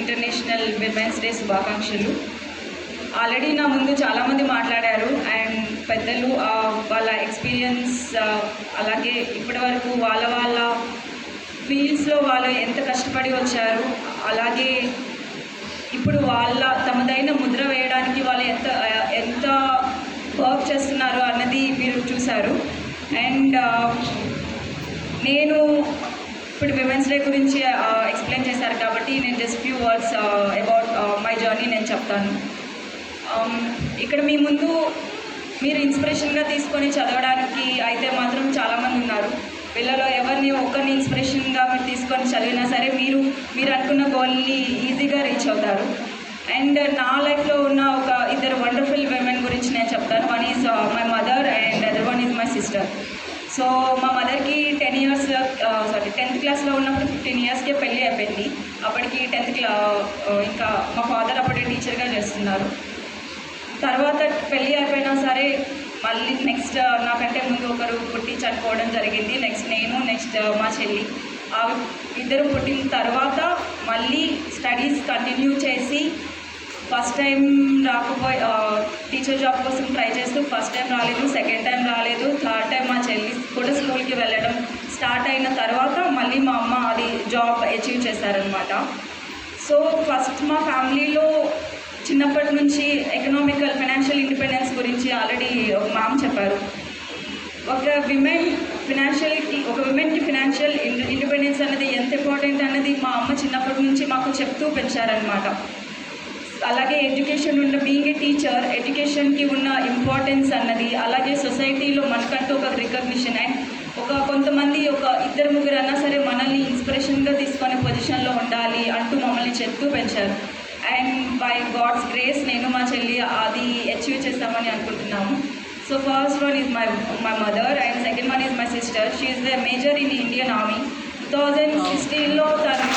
International women's day శుభాకాంక్షలు. Already నా ముందు చాలామంది మాట్లాడారు అండ్ పెద్దలు వాళ్ళ ఎక్స్పీరియన్స్ అలాగే ఇప్పటి వరకు వాళ్ళ ఫీల్డ్స్లో వాళ్ళు ఎంత కష్టపడి వచ్చారు, అలాగే ఇప్పుడు వాళ్ళ తమదైన ముద్ర వేయడానికి వాళ్ళు ఎంత వర్క్ చేస్తున్నారు అన్నది మీరు చూశారు. అండ్ నేను ఇప్పుడు విమెన్స్ డే గురించి ఎక్స్ప్లెయిన్ చేశారు కాబట్టి నేను just few words about my journey నేను చెప్తాను. ఇక్కడ మీ ముందు మీరు ఇన్స్పిరేషన్గా తీసుకొని చదవడానికి అయితే మాత్రం చాలామంది ఉన్నారు. వీళ్ళలో ఎవరిని ఒక్కరిని ఇన్స్పిరేషన్గా మీరు తీసుకొని చదివినా సరే మీరు అనుకున్న గోల్ని ఈజీగా రీచ్ అవుతారు. అండ్ నా లైఫ్లో ఉన్న ఒక ఇద్దరు వండర్ఫుల్ విమెన్ గురించి నేను చెప్తాను. One is my mother and other one is my sister. So మా మదర్కి 10th క్లాస్లో ఉన్నప్పుడు 15 yearsకే పెళ్ళి అయిపోయింది. అప్పటికి 10th ఇంకా మా ఫాదర్ అప్పటి టీచర్గా చేస్తున్నారు. తర్వాత పెళ్ళి అయిపోయినా సరే మళ్ళీ నెక్స్ట్ నాకంటే ముందు ఒకరు పుట్టి చనిపోవడం జరిగింది. నెక్స్ట్ మా చెల్లి ఇద్దరు పుట్టిన తర్వాత మళ్ళీ స్టడీస్ కంటిన్యూ చేసి ఫస్ట్ టైం టీచర్ జాబ్ కోసం ట్రై చేస్తూ ఫస్ట్ టైం రాలేదు, సెకండ్ టైం రాలేదు, థర్డ్ టైం మా చెల్లి కూడా స్కూల్కి వెళ్ళడం స్టార్ట్ అయిన తర్వాత మళ్ళీ మా అమ్మ అది జాబ్ అచీవ్ చేశారనమాట. సో ఫస్ట్ మా ఫ్యామిలీలో చిన్నప్పటి నుంచి ఫైనాన్షియల్ ఇండిపెండెన్స్ గురించి ఆల్రెడీ మ్యామ్ చెప్పారు. ఒక విమెన్కి ఫినాన్షియల్ ఇండిపెండెన్స్ అనేది ఎంత ఇంపార్టెంట్ అన్నది మా అమ్మ చిన్నప్పటి నుంచి మాకు చెప్తూ పెంచారనమాట. అలాగే ఎడ్యుకేషన్ బీయింగ్ ఏ టీచర్ ఎడ్యుకేషన్కి ఉన్న ఇంపార్టెన్స్ అన్నది, అలాగే సొసైటీలో మనకంటూ ఒక రికగ్నిషన్ అండ్ కొంతమంది ఇద్దరు ముగ్గురు అన్నా సరే మనల్ని ఇన్స్పిరేషన్గా తీసుకునే పొజిషన్లో ఉండాలి అంటూ మమ్మల్ని చెప్తూ పెంచారు. అండ్ బై గాడ్స్ గ్రేస్ నేను మా చెల్లి అది అచీవ్ చేస్తామని అనుకుంటున్నాము. So first one is my mother and second one is my sister. She is the major in Indian Army. 2016లో తను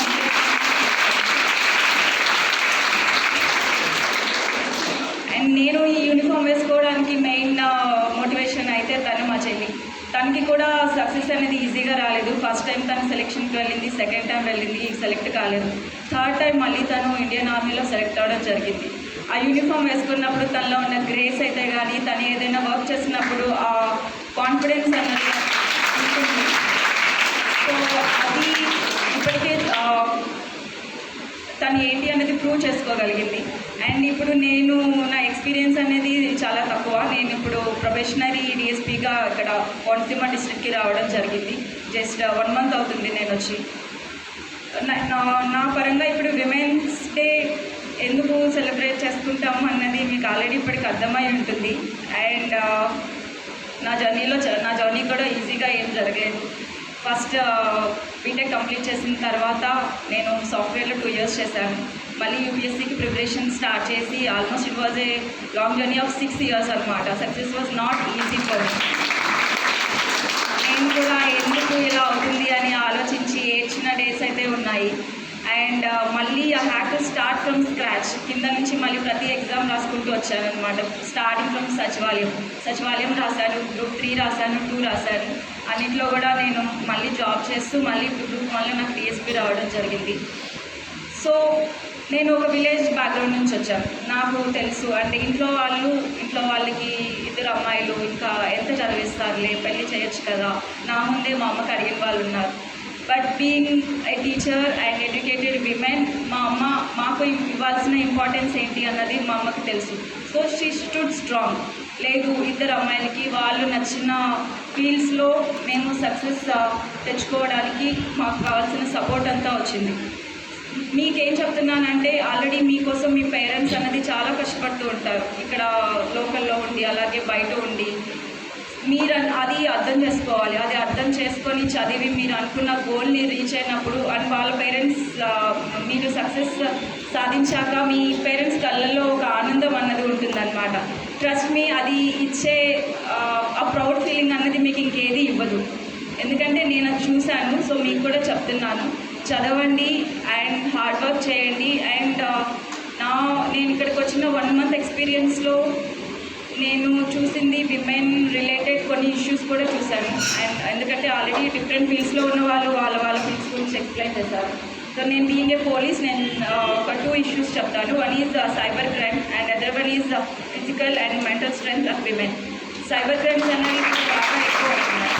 అండ్ నేను ఈ యూనిఫామ్ వేసుకోవడానికి మెయిన్ మోటివేషన్ అయితే తను మా చెల్లి. తనకి కూడా సక్సెస్ అనేది ఈజీగా రాలేదు. ఫస్ట్ టైం తను సెలెక్షన్కి వెళ్ళింది, సెకండ్ టైం వెళ్ళింది, సెలెక్ట్ కాలేదు. థర్డ్ టైం మళ్ళీ తను ఇండియన్ ఆర్మీలో సెలెక్ట్ అవ్వడం జరిగింది. ఆ యూనిఫామ్ వేసుకున్నప్పుడు తనలో ఉన్న గ్రేస్ అయితే కానీ తను ఏదైనా వర్క్ చేసినప్పుడు ఆ కాన్ఫిడెన్స్ అనేది ఉంటుంది. సో అది ఇప్పటికే తను ఏంటి అనేది ప్రూవ్ చేసుకోగలిగింది. అండ్ ఇప్పుడు నా ఎక్స్పీరియన్స్ అనేది చాలా తక్కువ. నేను ఇప్పుడు ప్రొబేషనరీ డిఎస్పీగా ఇక్కడ కోనసీమ డిస్ట్రిక్ట్కి రావడం జరిగింది. జస్ట్ 1 month అవుతుంది నేను వచ్చి. నా పరంగా ఇప్పుడు విమెన్స్ డే ఎందుకు సెలబ్రేట్ చేసుకుంటాము అన్నది మీకు ఆల్రెడీ ఇప్పటికి అర్థమై ఉంటుంది. అండ్ నా జర్నీ కూడా ఈజీగా ఏం జరగలేదు. ఫస్ట్ బీటెక్ కంప్లీట్ చేసిన తర్వాత నేను సాఫ్ట్వేర్లో 2 years చేశాను. మళ్ళీ యూపీఎస్సీకి ప్రిపరేషన్ స్టార్ట్ చేసి almost it was a long journey of 6 years అనమాట. Success was not easy for me. నేను కూడా ఎందుకు ఇలా అవుతుంది అని ఆలోచించి ఏడ్చిన డేస్ అయితే ఉన్నాయి. అండ్ మళ్ళీ I had to start from scratch. కింద నుంచి మళ్ళీ ప్రతి ఎగ్జామ్ రాసుకుంటూ వచ్చానమాట. స్టార్టింగ్ ఫ్రమ్ సచివాలయం రాశాను, Group 3 రాశాను, 2 రాశాను. అన్నింటిలో కూడా నేను మళ్ళీ జాబ్ చేస్తూ మళ్ళీ నాకు డిఎస్పీ రావడం జరిగింది. సో నేను ఒక విలేజ్ బ్యాక్గ్రౌండ్ నుంచి వచ్చాను. నాకు తెలుసు అంటే ఇంట్లో వాళ్ళకి 2 అమ్మాయిలు ఇంకా ఎంత చదివిస్తారులే, పెళ్ళి చేయొచ్చు కదా, నా ముందే మా అమ్మకి అడిగిన వాళ్ళు ఉన్నారు. But being a teacher and educated women మా అమ్మ మాకు ఇవ్వాల్సిన ఇంపార్టెన్స్ ఏంటి అన్నది మా అమ్మకి తెలుసు. So she stood strong. లేదు 2 అమ్మాయిలకి వాళ్ళు నచ్చిన ఫీల్డ్స్లో మేము సక్సెస్ తెచ్చుకోవడానికి మాకు కావాల్సిన సపోర్ట్ అంతా వచ్చింది. మీకేం చెప్తున్నానంటే ఆల్రెడీ మీకోసం మీ పేరెంట్స్ అన్నది చాలా కష్టపడుతూ ఉంటారు, ఇక్కడ లోకల్లో ఉండి అలాగే బయట ఉండి. మీరు అది అర్థం చేసుకోవాలి. అది అర్థం చేసుకొని చదివి మీరు అనుకున్న గోల్ని రీచ్ అయినప్పుడు అండ్ వాళ్ళ పేరెంట్స్ మీరు సక్సెస్ సాధించాక మీ పేరెంట్స్ కళ్ళల్లో ఒక ఆనందం అన్నది ఉంటుందన్నమాట. ట్రస్ట్ మీ, అది ఇచ్చే ఆ ప్రౌడ్ ఫీలింగ్ అన్నది మీకు ఇంకేది ఇవ్వదు. ఎందుకంటే నేను అది చూశాను. సో మీకు కూడా చెప్తున్నాను, చదవండి అండ్ హార్డ్ వర్క్ చేయండి. అండ్ నేను ఇక్కడికి వచ్చిన 1 month ఎక్స్పీరియన్స్లో నేను చూసింది విమెన్ రిలేటెడ్ కొన్ని ఇష్యూస్ కూడా చూశాను. అండ్ ఎందుకంటే ఆల్రెడీ డిఫరెంట్ ఫీల్డ్స్లో ఉన్న వాళ్ళ ఫీల్డ్స్ గురించి ఎక్స్ప్లెయిన్ చేశారు. సో నేను బీయింగ్ ఏ పోలీస్, నేను ఒక గురించి చెప్తాను. One is cyber crime and other one is physical and mental strength of women. Cyber crimes అనేవి బాగా ఎక్కువ అవుతున్నాయి.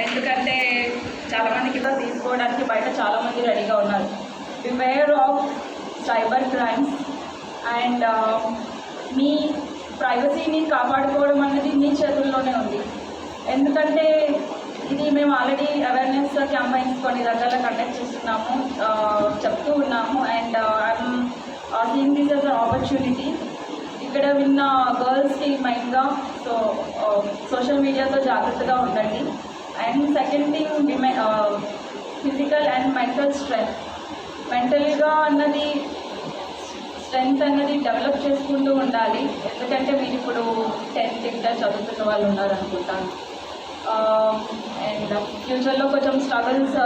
ఎందుకంటే చాలామందికి ఇలా తీసుకోవడానికి బయట చాలామంది రెడీగా ఉన్నారు. Beware of cyber crimes and మీ ప్రైవసీని కాపాడుకోవడం అనేది మీ చేతుల్లోనే ఉంది. ఎందుకంటే ఇది మేము ఆల్రెడీ అవేర్నెస్ క్యాంపెయిన్స్ కొన్ని రకాల కండక్ట్ చేస్తున్నాము, చెప్తూ ఉన్నాము. And I'm seeing this as an opportunity. ఇక్కడ విన్న గర్ల్స్కి మైన్గా సోషల్ మీడియాతో జాగ్రత్తగా ఉండండి. And second thing physical and mental strength. మెంటల్గా అన్నది స్ట్రెంగ్త్ అన్నది డెవలప్ చేసుకుంటూ ఉండాలి. ఎందుకంటే మీరు ఇప్పుడు 10th ఇంటర్ చదువుతున్న వాళ్ళు ఉన్నారనుకుంటాను. అండ్ ఫ్యూచర్లో కొంచెం స్ట్రగుల్స్